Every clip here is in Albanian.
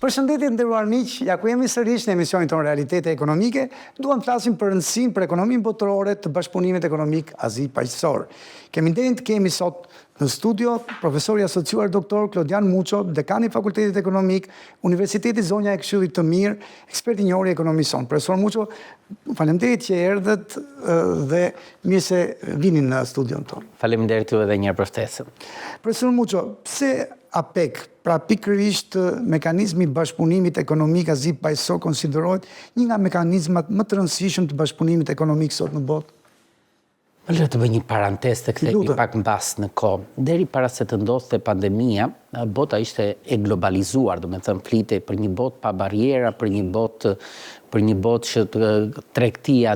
Përshëndetje nderuar miq, ja ku jemi sërish në emisionin tonë Realitete Ekonomike, duam të flasim për rëndësinë për ekonominë botërore të bashkëpunimit ekonomik Azi-Paqësor. Kemi nderin të kemi sot në studio profesori asociuar doktor Klodian Muço, dekani i Fakultetit Ekonomik, Universiteti Zonja e Këshillit të Mirë, ekspert i njohur i ekonomisë sonë. Profesor Muço, faleminderit që erdhët dhe mirë se vini në studion tonë. Faleminderit juve edhe një herë për ftesën. Profesor Muço, pse APEC, pra pikërisht mekanizmi i bashkëpunimit ekonomik Azi-Paqësor konsiderohet një nga mekanizmat më të rëndësishëm të bashkëpunimit ekonomik sot në botë? Le të bëj një parantez të kthehemi pak mbas në kohë. Deri para se të ndodhte pandemia, bota ishte e globalizuar, do të thënë flitej për një botë pa barriera, për një botë që tregtia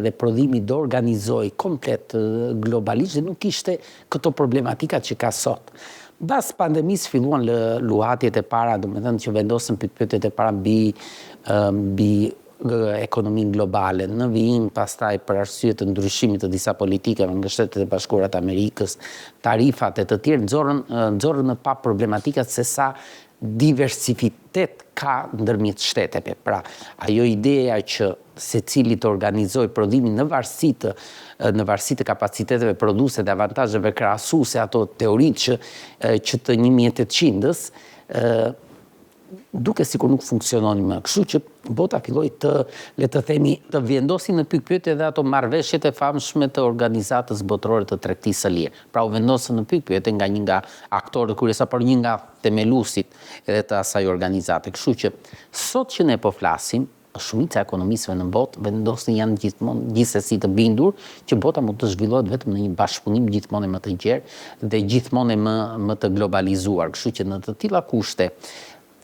dhe prodhimi do organizoj komplet globalisht dhe nuk ishte këto problematika që ka sot. Pas pandemisë filluan luhatjet e para, do të thënë që vendosën pyetjet e para mbi ekonominë globale, në vijim pastaj për arsye të ndryshimit të disa politikave nga Shtetet e Bashkuara të Amerikës, tarifat e të tjerë nxorën në pa problematikat se sa diversitet ka ndërmjet shteteve. Pra, ajo ideja që secili të organizoj prodhimin në varësi të kapaciteteve produse dhe avantazheve krahasuese ato teoritë që të 1800-s, duke sikur nuk funksiononin më. Kështu që bota filloi të vendosin në pikpyetje edhe ato marrëveshjet e famshme të organizatës botërore të tregtisë së lirë. Pra u vendosën në pikpyetje nga një nga aktorët kryesor, por një nga themeluesit edhe të asaj organizate. Kështu që sot që ne po flasim, shumica e ekonomistëve në botë vendosin janë gjithsesi të bindur që bota mund të zhvillohet vetëm në një bashkëpunim gjithmonë më të gjerë dhe gjithmonë më të globalizuar. Kështu që në të tilla kushte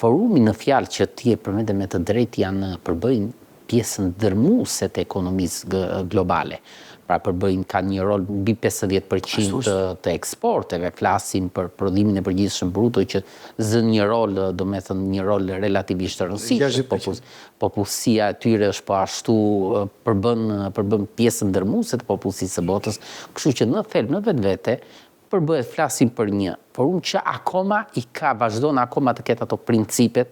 forumi në fjalë që ti e përmendë me të drejtë janë përbëjnë pjesën dërmuese të ekonomisë globale. Pra përbëjnë ka një rol mbi 50% të eksporteve, flasim për prodhimin e përgjithshëm bruto që zën një rol, do me thënë një rol relativisht të rëndësishëm. Popullsia e tyre është po ashtu përbën pjesën dërmuese të popullsisë së botës, kështu që në thelb në vetvete përbëhet flasim për një forum që akoma vazhdon akoma të ketë ato principet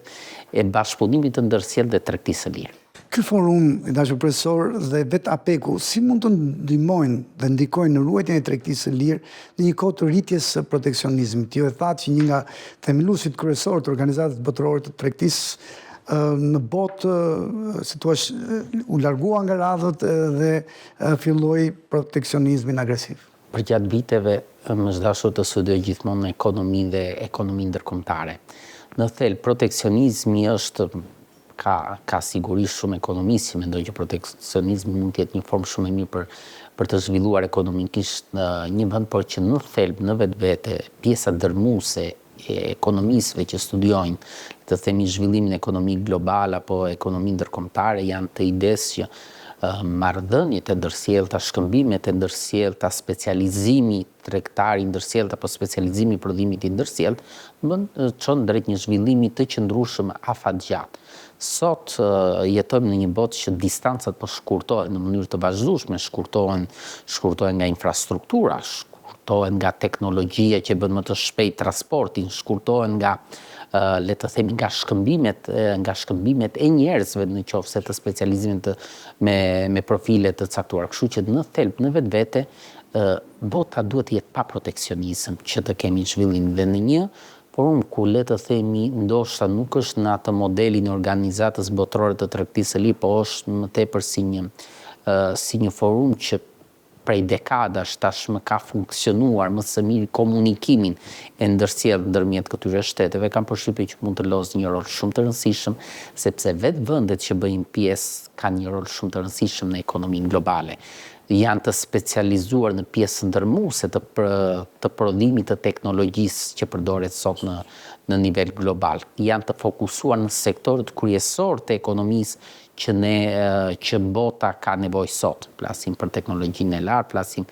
e bashkëpunimit të ndërsjellë dhe tregtisë së lirë. Ky forum, i dashur profesor, dhe vetë APEC-u, si mund të ndihmojnë dhe ndikojnë në ruajtjen e tregtisë së lirë në një kohë të rritjes së proteksionizmit? Ju e thatë që një nga themeluesit kryesorë të Organizatës Botërore të Tregtisë në botë, si thua, u largua nga radhët dhe filloi proteksionizmin agresiv. Për gjatë viteve më është dashur të studioj gjithmonë ekonominë dhe ekonominë ndërkombëtare. Në thelb proteksionizmi ka sigurisht shumë ekonomistë që mendojnë që proteksionizmi mund të jetë një formë shumë e mirë për të zhvilluar ekonomikisht një vend, por që në thelb në vetvete pjesa dërmuese e ekonomistëve që studiojnë të themi zhvillimin ekonomik global apo ekonominë ndërkombëtare janë të idesë që marrëdhëniet e ndërsjellta, shkëmbimet e ndërsjellta, specializimi tregtar i ndërsjelltë apo specializimi i prodhimit i ndërsjelltë çon drejt një zhvillimi të qëndrueshëm afatgjatë. Sot jetojmë në një botë që distancat po shkurtohen në mënyrë të vazhdueshme, shkurtohen nga infrastruktura, shkurtohen nga teknologjia që bën më të shpejt transportin, shkurtohen nga le të themi nga shkëmbimet e njerëzve në qoftë se të specializimit me profile të caktuara. Kështu që në thelb në vetvete bota duhet të jetë pa proteksionizëm që të kemi zhvillim dhe në një forum ku le të themi ndoshta nuk është në atë modelin e Organizatës Botërore të Tregtisë së Lirë, po është më tepër si një forum që prej dekadash tashmë ka funksionuar më së miri komunikimin e ndërsjellë ndërmjet këtyre shteteve, kam përshtypjen që mund të lozë një rol shumë të rëndësishëm, sepse vetë vendet që bëjnë pjesë kanë një rol shumë të rëndësishëm në ekonominë globale. Janë të specializuar në pjesën ndërmuese të prodhimit të teknologjisë që përdoret sot në nivel global. Janë të fokusuar në sektorët kryesor të ekonomisë që bota ka nevojë sot. Flasim për teknologjinë e lartë,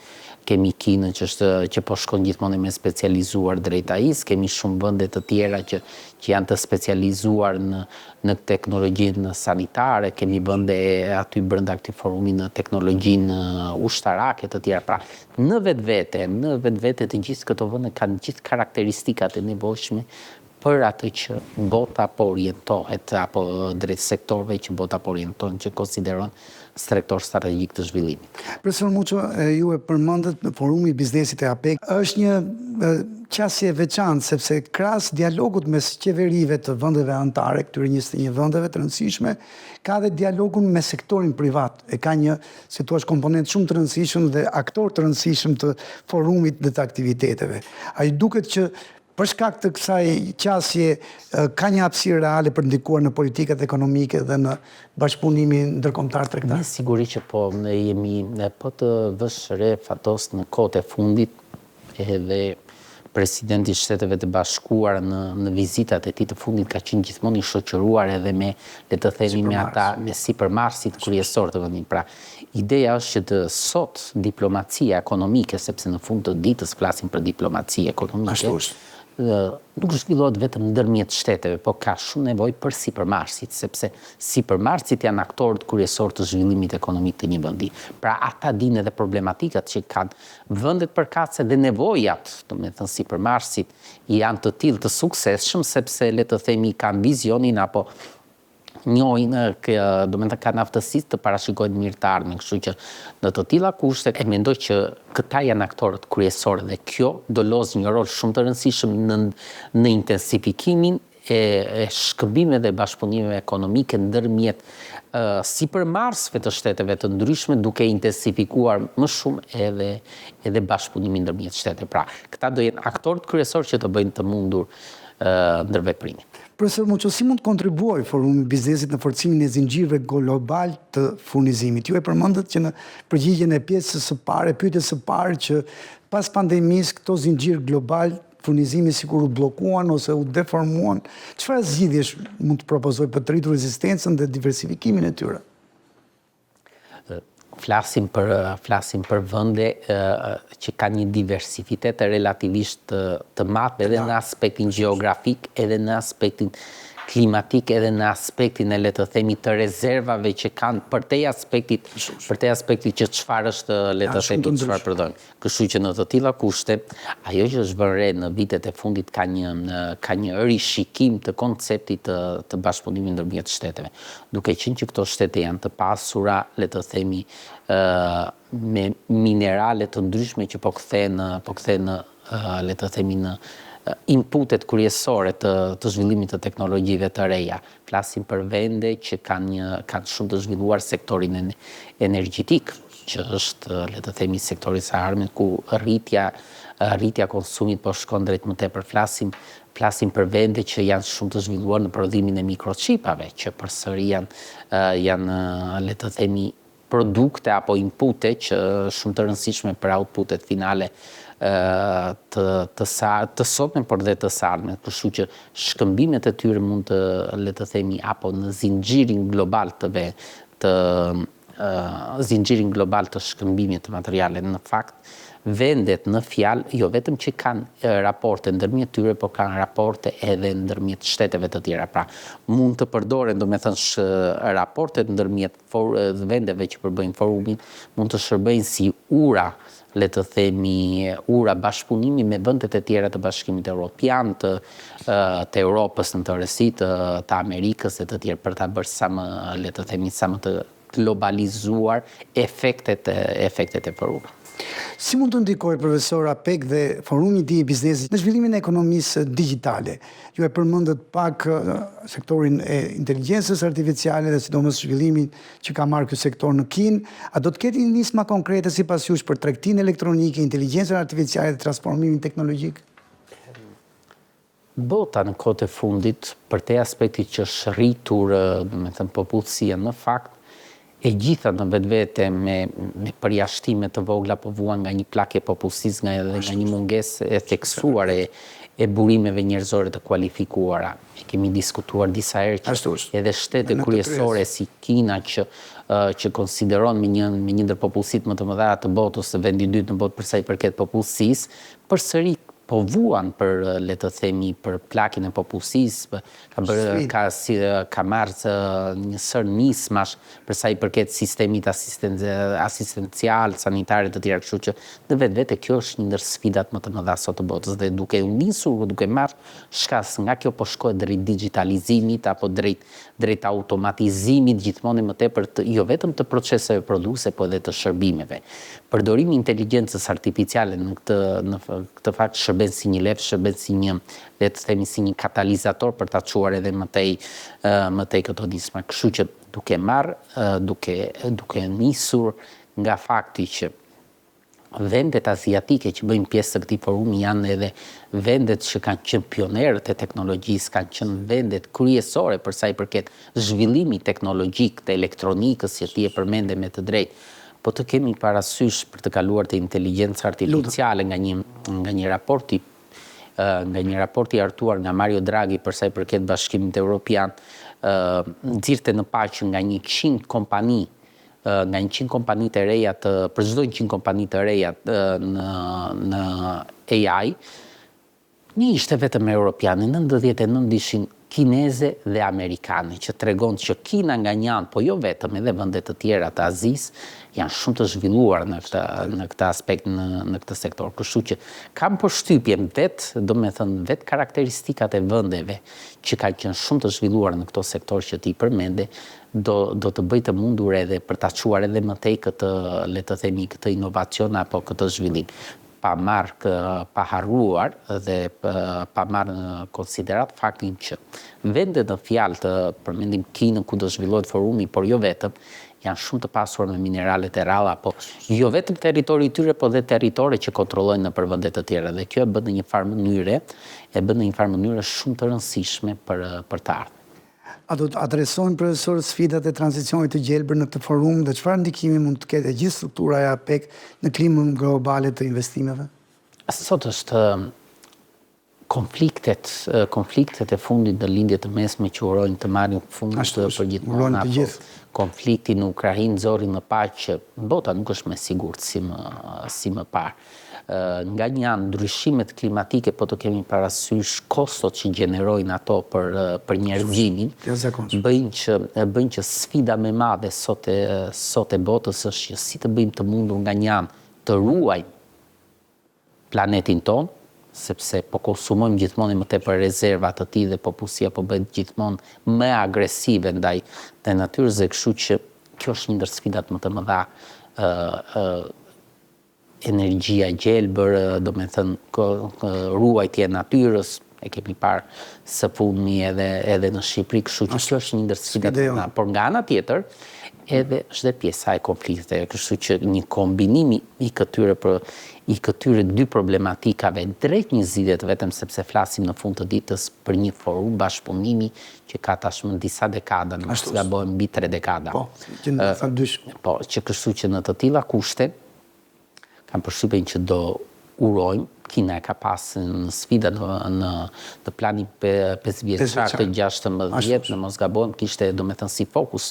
kemi Kinën që po shkon gjithmonë me specializuar drejt AI-s, kemi shumë vende të tjera që janë të specializuar në teknologjinë sanitare, kemi vende aty brenda këtij forumi në teknologjinë ushtarake të tjera. Pra, në vetvete të gjithë këto vende kanë gjithë karakteristikat e nevojshme për atë që bota po orientohet, apo drejt sektorëve që bota po orientohen, që konsideron tregtor strategjik të zhvillimit. Profesor Muço, ju e përmendët në forumi i biznesit e APEC, është një qasje veçantë sepse krahas dialogut mes qeverive të vendeve anëtare, këtyre 21 vendeve të rëndësishme, ka dhe dialogun me sektorin privat. E ka një, si thua, komponent shumë të rëndësishëm dhe aktor të rëndësishëm të forumit dhe të aktiviteteve. Ai duket që për shkak të kësaj qasje ka një hapësirë reale për ndikuar në politikat ekonomike dhe në bashkëpunimin ndërkombëtar tregtar. Sigurisht që po, ne jemi po të vësh re fatos në kohët e fundit, edhe presidenti i Shteteve të Bashkuara në vizitat e tij të fundit ka qenë gjithmonë i shoqëruar edhe me, le të themi, me ata, me sipërmarrësit kryesor të vendit. Pra, ideja është që sot diplomacia ekonomike, sepse në fund të ditës flasim për diplomaci ekonomike, nuk zhvillohet vetëm ndërmjet shteteve, po ka shumë nevojë për sipërmarrësit, sepse sipërmarrësit janë aktorët kryesor të zhvillimit ekonomik të një vendi. Pra ata dinë edhe problematikat që kanë vendet përkatëse dhe nevojat, domethënë sipërmarrësit janë të tillë të suksesshëm sepse le të themi kanë vizionin apo njohin, domethënë kanë aftësinë të parashikojnë mirë të ardhmen, kështu që në të tilla kushte e mendoj që këta janë aktorët kryesorë dhe kjo do lozë një rol shumë të rëndësishëm në intensifikimin e shkëmbimeve dhe bashkëpunimeve ekonomike ndërmjet sipërmarrësve të shteteve të ndryshme, duke intensifikuar më shumë edhe bashkëpunimin ndërmjet shteteve. Pra, këta do jenë aktorët kryesorë që të bëjnë të mundur ndërveprimin. Profesor Muço, si mund të kontribuoj forumi i biznesit në forcimin e zinxhirëve global të furnizimit? Ju e përmendët që në përgjigjen e pjesës së parë, pyetjes së parë, që pas pandemisë këto zinxhir global furnizimi sikur u bllokuan ose u deformuan, çfarë zgjidhjesh mund të propozoj për të rritur rezistencën dhe diversifikimin e tyre? Flasim për vende që kanë një diversitet relativisht të madh edhe në aspektin gjeografik, edhe në aspektin klimatik, edhe në aspektin le të themi të rezervave që kanë për te aspektit që çfarë është le të themi çfarë përdojnë. Kështu që në të tilla kushte, ajo që është vënë re në vitet e fundit ka një rishikim të konceptit të bashkëpunimit ndërmjet shteteve. Duke qenë që këto shtete janë të pasura, le të themi, me minerale të ndryshme që po kthehen le të themi në inputet kryesore të zhvillimit të teknologjive të reja. Flasim për vende që kanë shumë të zhvilluar sektorin energjetik, që është, le të themi, sektori së armët, ku rritja konsumit po shkon drejt më tepër. Flasim për vende që janë shumë të zhvilluar në prodhimin e mikrochipave, që përsëri janë, le të themi, produkte apo inpute që shumë të rëndësishme për outputet finale të sotme, por dhe të ardhmen. Kështu që shkëmbimet e tyre mund të, le të themi, apo në zinxhirin global zinxhirin global të shkëmbimit të materiale. Në fakt, vendet në fjalë, jo vetëm që kanë raporte ndërmjet tyre, por kanë raporte edhe ndërmjet shteteve të tjera. Pra, mund të përdoren, domethënë, raportet ndërmjet vendeve që përbëjnë forumin, mund të shërbejnë si ura, le të themi, ura bashkëpunimi me vendet e tjera të Bashkimit Evropian, të Europës në tërësi, të Amerikës e të tjerë, për ta bërë sa më, le të themi, sa më të globalizuar efektet e forumit. Si mund të ndikojë, profesor, APEC dhe forumi i biznesit në zhvillimin e ekonomisë digjitale? Ju e përmendët pak sektorin e inteligjencës artificiale dhe sidomos zhvillimin që ka marrë ky sektor në Kinë. A do të ketë nisma konkrete sipas jush për tregtinë elektronike, inteligjencën artificiale dhe transformimin teknologjik? Bota në kohët e fundit, për te aspektit që është rritur, domethënë, popullsia në fakt, e gjitha në vetvete me përjashtime të vogla po vuan nga një plakje popullsisë nga një mungesë e theksuar e burimeve njerëzore të kualifikuara. Kemi diskutuar disa herë që edhe shtete kryesore si Kina që konsideron me një ndër popullsitë më të mëdha të botës, vendi i dytë në botë për sa i përket popullsisë, përsëri po vuan për, le të themi, për plakin e popullsisë, ka marrë një sër nismash për sa i përket sistemit asistencial, sanitare të tjera, kështu që në vetvete kjo është një ndër sfidat më të mëdha sot të botës dhe duke u nisur, duke marrë shkas nga kjo po shkohet drejt digitalizimit apo drejt automatizimit gjithmonë më tepër jo vetëm të proceseve produse, po edhe të shërbimeve. Përdorimi i inteligjencës artificiale në këtë fakt shërben si një lef, shërben si një, le të themi, si një katalizator për ta çuar edhe më tej këto nisma. Kështu që duke marrë, duke nisur nga fakti që vendet aziatike që bëjnë pjesë të këtij forumi janë edhe vendet që kanë qenë pionerët e teknologjisë, kanë qenë vendet kryesore për sa i përket zhvillimit teknologjik të elektronikës, që ti e përmende me të drejtë, po të kemi parasysh për të kaluar të inteligjencë artificiale nga një raporti i hartuar nga Mario Draghi për sa i përket Bashkimit Evropian, nxirrte në paqë nga 100 kompani, nga 100 kompani të reja për çdo 100 kompani të reja në AI, një ishte vetëm europiane, 99 ishin kineze dhe amerikane, që tregon që Kina nga një anë, po jo vetëm edhe vendet të tjera të Azisë, janë shumë të zhvilluar në këtë aspekt, në këtë sektor. Kështu që kam përshtypjen vetë karakteristikat e vendeve që kanë qenë shumë të zhvilluar në këto sektor që ti përmende, do të bëj të mundur edhe për ta çuar edhe më tej këtë, le të themi, këtë inovacion apo këtë zhvillim. Pa harruar dhe pa marrë në konsiderat faktin që vendet në fjalë të përmendim Kinën ku do zhvillohet forumi, por jo vetëm, janë shumë të pasur me mineralet e ralla, po jo vetëm territori i tyre, po dhe territore që kontrollojnë nëpër vende të tjera. Dhe kjo e bën në një farë mënyre shumë të rëndësishme për të ardhmen. A do të adresojnë, profesor, sfidat e tranzicionit të gjelbër në këtë forum dhe çfarë ndikimi mund të ketë gjithë struktura e APEC në klimën globale të investimeve? Sot është konfliktet e fundit në lindjet të mesme që urojnë të marrin fund për gjithmonë. Konflikti në Ukrainë zori në paqë që bota nuk është më sigurt si më parë. Nga një anë ndryshimet klimatike, po të kemi parasysh kostot që gjenerojnë ato për njerëzimin, bëjnë që sfida më e madhe sot e botës është që si të bëjmë të mundur nga një anë të ruajmë planetin tonë, sepse po konsumojmë gjithmonë më tepër rezervat të tij dhe popullsia po bëhet gjithmonë më agresive ndaj natyrës, dhe kështu që kjo është një ndër sfidat më të mëdha. Energjia gjelbër, do me thënë ruajtja e natyrës, e kemi parë së fundmi edhe në Shqipëri, kështu që kjo është një ndër sfidat më mëdha. Por nga ana tjetër, edhe është dhe pjesa e konflikteve, kështu që një kombinim i këtyre dy problematikave drejt një zgjidhje vetëm sepse flasim në fund të ditës për një forum bashkëpunimi që ka tashmë disa dekada, në mos gabojmë mbi 3 dekada. Po, që kështu që në të tilla kushte kam përshtypjen që do urojmë. Kina e ka pasë në sfida në planin 5 vjeçar të 16, në mos gabojmë, kishte do me thënë si fokus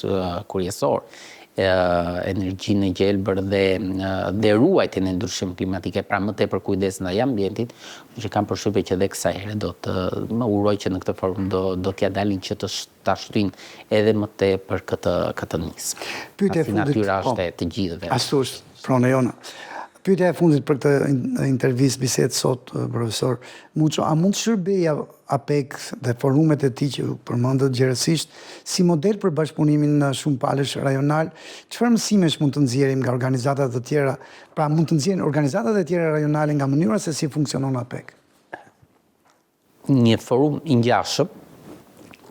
kryesor energjinë e gjelbër dhe ruajtjen e ndryshimit klimatik, pra më tepër kujdes ndaj ambientit, që kam përshtypjen që edhe kësaj here do të më uroj që në këtë formë do t'ja dalin që ta shtyjnë edhe më tepër këtë nismë. Pasi natyra është e të gjithëve. Ashtu është, prona jona. Pyetja e fundit për këtë intervistë bisedë sot, profesor Muço, a mund shërbeja APEC dhe forumet e tij që përmendët gjerësisht si model për bashkëpunimin në shumë palësh rajonal? Çfarë mësimesh mund të nxjerrim nga organizatat e tjera? Pra mund të nxjerrin organizatat e tjera rajonale nga mënyra se si funksionon APEC? Një forum i ngjashëm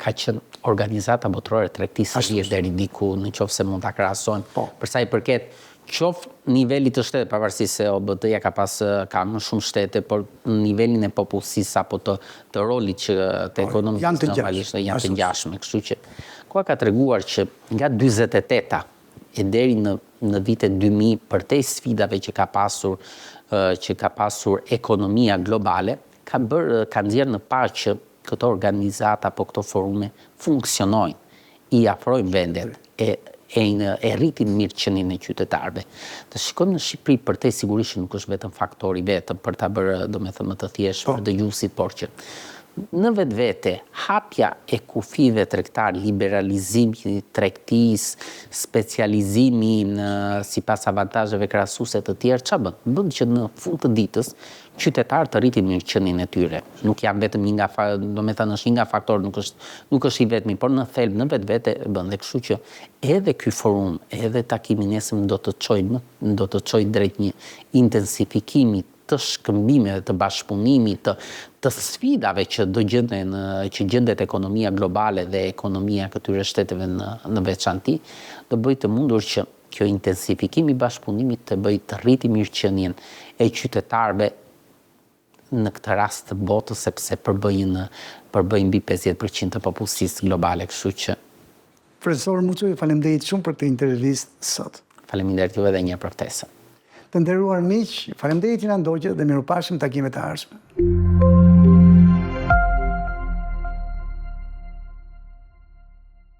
ka qenë organizata botërore e tregtisë së lirë deri diku, nëse mund ta krahasojmë. Për sa i përket qoftë nivelit të shtetit, pavarësisht se OBT-ja ka më shumë shtete, por në nivelin e popullsisë apo të rolit që të ekonomisë normalisht janë të ngjashme. Kështu që ka treguar që nga 48-a e deri në vitet 2000, përtej sfidave që ka pasur ekonomia globale, ka nxjerrë në parë që këto organizata apo këto forume funksionojnë, i afrojnë vendet, e rritin mirëqenien e qytetarëve. Të shikojmë në Shqipëri, për te sigurisht nuk është vetëm faktori vetëm për ta bërë, domethënë më të thjeshtë për dëgjuesit, por që në vetvete, hapja e kufive tregtar, liberalizimi tregtisë, specializimi sipas avantazheve krahasuese të tjerë, ç'a bën? Bën që në fund të ditës qytetarët të rritin mirëqenien e tyre. Nuk janë vetëm domethënë është një nga faktorët, nuk është i vetmi, por në thelb në vetvete bën. Dhe kështu që edhe ky forum, edhe takimi nesër do të çojë drejt një intensifikimi të shkëmbimeve, të bashkëpunimit, të sfidave që gjendet ekonomia globale dhe ekonomia këtyre shteteve në veçanti, do bëjë të mundur që kjo intensifikim i bashkëpunimit të bëjë të rriti mirëqenien e qytetarëve në këtë rast të botës, sepse përbëjnë mbi 50% të popullsisë globale, kështu që. Profesor Muço, faleminderit shumë për këtë intervistë sot. Faleminderit juve dhe një për ftesën. Të nderuar miq, faleminderit që na ndoqët dhe mirupafshim takime të ardhshme.